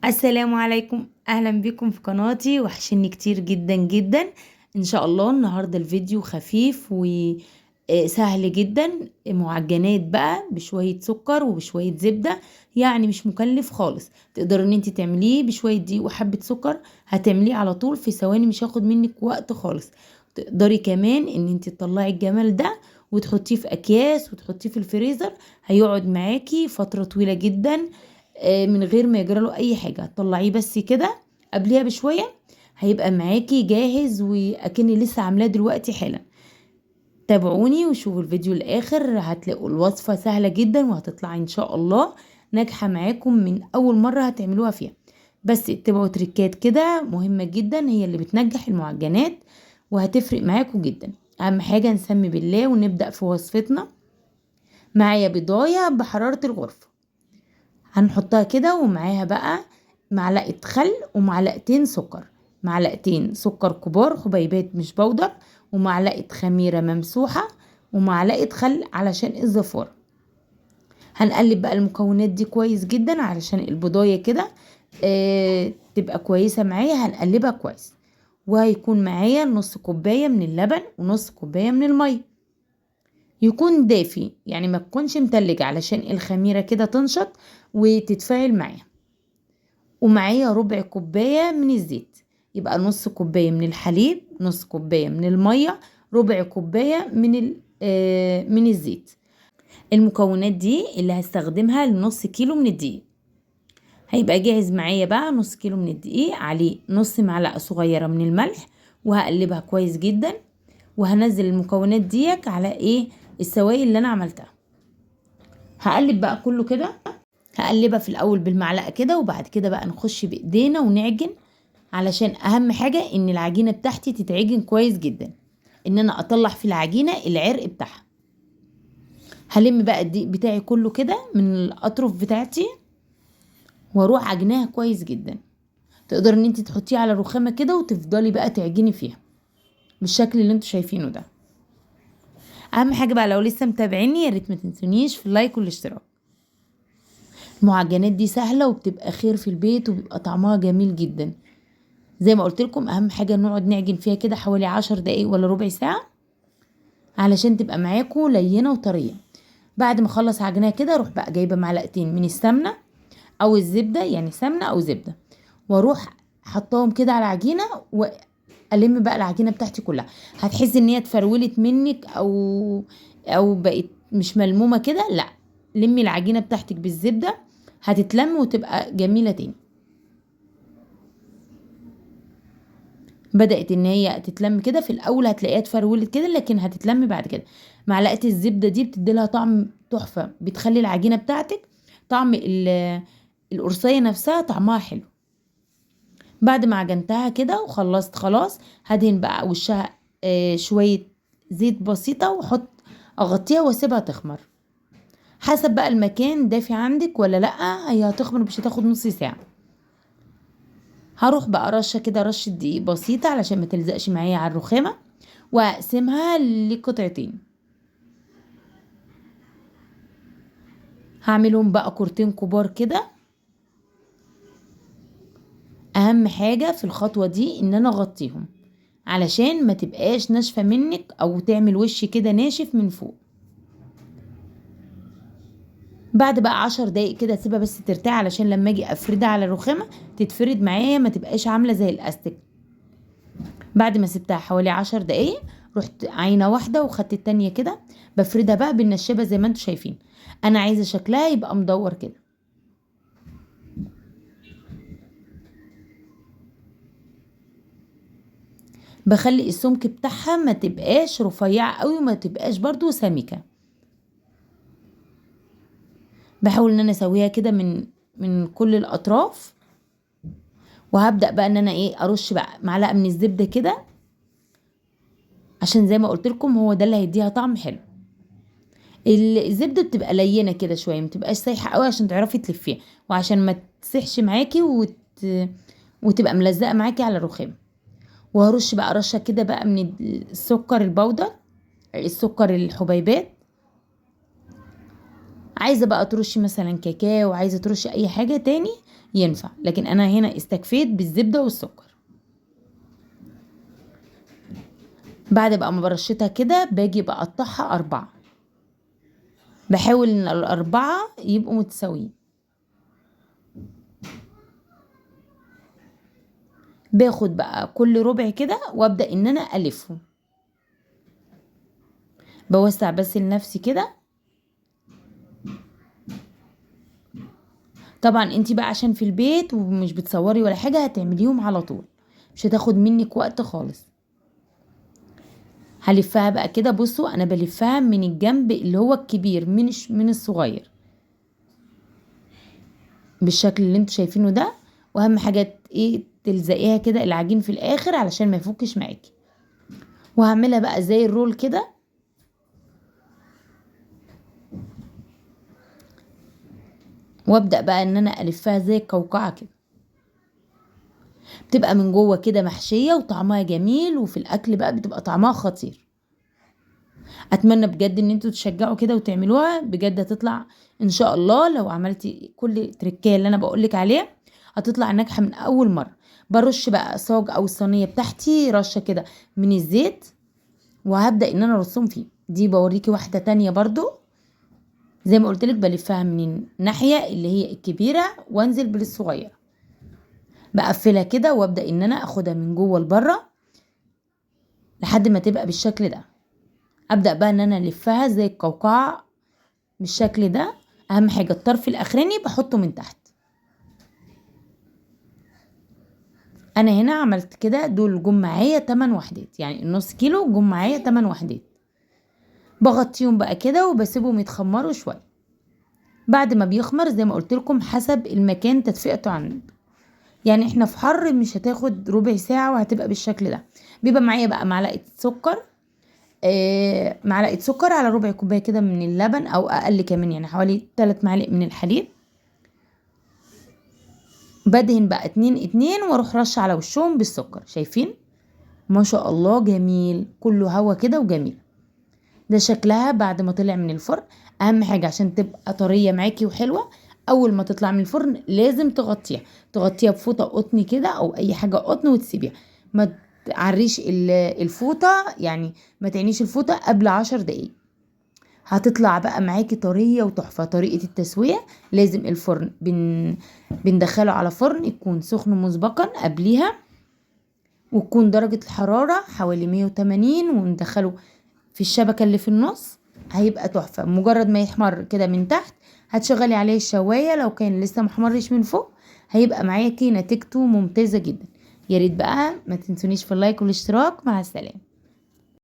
السلام عليكم، اهلا بكم في قناتي. وحشني كتير جدا جدا. ان شاء الله النهارده الفيديو خفيف وسهل جدا. معجنات بقى بشويه سكر وبشويه زبده، يعني مش مكلف خالص. تقدر ان انت تعمليه بشويه دقيق وحبه سكر، هتعمليه على طول في ثواني، مش هياخد منك وقت خالص. تقدري كمان ان انت تطلعي الجمال ده وتحطيه في اكياس وتحطيه في الفريزر، هيقعد معاكي فتره طويله جدا من غير ما يجرى له اي حاجه. طلعيه بس كده قبليها بشويه، هيبقى معاكي جاهز واكني لسه عاملاه دلوقتي حالا. تابعوني وشوفوا الفيديو الاخر، هتلاقوا الوصفه سهله جدا وهتطلع ان شاء الله ناجحه معاكم من اول مره هتعملوها فيها. بس اتبعوا تريكات كده مهمه جدا، هي اللي بتنجح المعجنات وهتفرق معاكم جدا. اهم حاجه نسمي بالله ونبدا في وصفتنا. معايا بضايه بحراره الغرفه، هنحطها كده، ومعاها بقى معلقة خل ومعلقتين سكر، معلقتين سكر كبار حبيبات مش بودر، ومعلقة خميرة ممسوحة، ومعلقة خل علشان الزفارة. هنقلب بقى المكونات دي كويس جدا علشان البضاية كده تبقى كويسة معايا. هنقلبها كويس، وهيكون معايا نص كوباية من اللبن ونص كوباية من المية. يكون دافي يعني ما تكونش متلج علشان الخميرة كده تنشط وتتفاعل معايا. ومعايا ربع كوباية من الزيت، يبقى نص كوباية من الحليب، نص كوباية من المية، ربع كوباية من الزيت. المكونات دي اللي هستخدمها لنص كيلو من الدقيق. هيبقى جاهز معايا بقى نص كيلو من الدقيق، عليه نص معلقة صغيرة من الملح، وهقلبها كويس جدا. وهنزل المكونات ديك على السوائل اللي انا عملتها. هقلب بقى كله كده، هقلبها في الاول بالمعلقه كده، وبعد كده بقى نخش بايدينا ونعجن. علشان اهم حاجه ان العجينه بتاعتي تتعجن كويس جدا، ان انا اطلع في العجينه العرق بتاعها. هلم بقى الدقيق بتاعي كله كده من الاطراف بتاعتي، واروح عجناها كويس جدا. تقدر ان انت تحطيه على رخامه كده وتفضلي بقى تعجني فيها بالشكل اللي انتوا شايفينه ده. اهم حاجه بقى لو لسه متابعيني، يا ريت ما تنسونيش في اللايك والاشتراك. المعجنات دي سهله وبتبقى خير في البيت وبيبقى طعمها جميل جدا. زي ما قلت لكم، اهم حاجه نقعد نعجن فيها كده حوالي 10 دقايق ولا ربع ساعه علشان تبقى معاكم لينه وطريه. بعد ما اخلص عجنها كده، اروح بقى جايبه معلقتين من السمنه او الزبده، يعني سمنه او زبده، واروح حطاهم كده على العجينه، والم بقى العجينه بتاعتي كلها. هتحسي ان هي اتفرولت منك او بقت مش ملمومه كده، لا، لمي العجينه بتاعتك بالزبده، هتتلم وتبقى جميله تاني. بدأت ان هي تتلم كده، في الاول هتلاقيها اتفرولت كده لكن هتتلم بعد كده. معلقة الزبدة دي بتدي لها طعم تحفة، بتخلي العجينة بتاعتك طعم القرصية نفسها طعمها حلو. بعد ما عجنتها كده وخلصت خلاص، هدهن بقى وشها شوية زيت بسيطة، واحط اغطيها واسيبها تخمر. حسب بقى المكان دافي عندك ولا لا، هي هتخمر مش هتاخد نص ساعة. هروح بقى رشه كده، رشه دقيق بسيطه علشان ما تلزقش معايا على الرخامه، واقسمها لقطعتين. هعملهم بقى كورتين كبار كده. اهم حاجه في الخطوه دي ان انا اغطيهم علشان ما تبقاش ناشفه منك او تعمل وش كده ناشف من فوق. بعد بقى 10 دقايق كده اسيبها بس ترتاح، علشان لما اجي افردها على الرخامه تتفرد معايا، ما تبقاش عامله زي الاستك. بعد ما سبتها حوالي 10 دقايق، رحت عينه واحده وخدت التانية كده، بفردها بقى بالنشابه زي ما انتوا شايفين. انا عايزه شكلها يبقى مدور كده. بخلي السمك بتاعها ما تبقاش رفيعه قوي وما تبقاش برضو سميكه. بحاول ان انا اسويها كده من كل الاطراف. وهبدا بقى ان انا ارش بقى معلقه من الزبده كده، عشان زي ما قلت لكم هو ده اللي هيديها طعم حلو. الزبده بتبقى لينه كده شويه، ما تبقاش سايحه قوي عشان تعرفي تلفيها، وعشان ما تسيحش معاكي وتبقى ملزقه معاكي على الرخام. وهرش بقى رشه كده بقى من السكر البودر، السكر الحبيبات، عايزة بقى ترشي مثلا كاكاو، عايزة ترشي اي حاجة تاني ينفع، لكن انا هنا استكفيت بالزبدة والسكر. بعد بقى ما برشتها كده باجي بقطعها 4، بحاول ان ال4 يبقوا متساويين. باخد بقى كل ربع كده وابدأ ان انا الفه، بوسع بس لنفسي كده. طبعا انتي بقى عشان في البيت ومش بتصوري ولا حاجة هتعمليهم على طول، مش هتاخد منك وقت خالص. هلفها بقى كده، بصوا انا بلفها من الجنب اللي هو الكبير من الصغير بالشكل اللي انتوا شايفينه ده. واهم حاجة ايه، تلزقيها كده العجين في الاخر علشان ما يفكش معاكي. وهعملها بقى زي الرول كده، وابدأ بقى ان انا الفها زي القوقعة كده. بتبقى من جوه كده محشية وطعمها جميل، وفي الاكل بقى بتبقى طعمها خطير. اتمنى بجد ان انتوا تشجعوا كده وتعملوها، بجد هتطلع ان شاء الله. لو عملتي كل تركية اللي انا بقولك عليها هتطلع ناجحة من اول مرة. برش بقى صاج او الصينية بتاعتي رشة كده من الزيت، وهبدأ ان انا ارصهم فيه. دي بوريكي واحدة تانية برضو زي ما قلتلك، بلفها من الناحية اللي هي الكبيرة وانزل بالصغيرة، بقفلها كده وابدأ ان انا اخدها من جوه لبره لحد ما تبقى بالشكل ده. ابدأ بقى ان انا الفها زي القوقعة بالشكل ده. اهم حاجة الطرف الاخراني بحطه من تحت. انا هنا عملت كده، دول جم معايا 8 وحدات، يعني النص كيلو جم معايا 8 وحدات. بغطيهم بقى كده وبسيبهم يتخمروا شوية. بعد ما بيخمر زي ما قلت لكم حسب المكان تدفئته عنده، يعني احنا في حر مش هتاخد ربع ساعة وهتبقى بالشكل ده. بيبقى معايا بقى معلقة سكر، معلقة سكر على ربع كوباية كده من اللبن او اقل كمان، يعني حوالي 3 معالق من الحليب. بدهن بقى 2 واروح رش على وشهم بالسكر. شايفين ما شاء الله جميل، كله هوا كده وجميل. ده شكلها بعد ما طلع من الفرن. اهم حاجة عشان تبقى طرية معاكي وحلوة، اول ما تطلع من الفرن لازم تغطيها بفوطة قطن كده او اي حاجة قطن وتسيبيها. ما تعريش الفوطة، يعني ما تعنيش الفوطة قبل 10 دقايق. هتطلع بقى معاكي طرية وتحفة. طريقة التسوية لازم الفرن بندخله على فرن يكون سخن مسبقا قبليها، وتكون درجة الحرارة حوالي 180، وندخله في الشبكة اللي في النص. هيبقى تحفة. مجرد ما يحمر كده من تحت هتشغلي عليه الشواية، لو كان لسه محمرش من فوق هيبقى معاكي نتيجته ممتازة جدا. يا ريت بقى ما تنسونيش في اللايك والاشتراك. مع السلامة.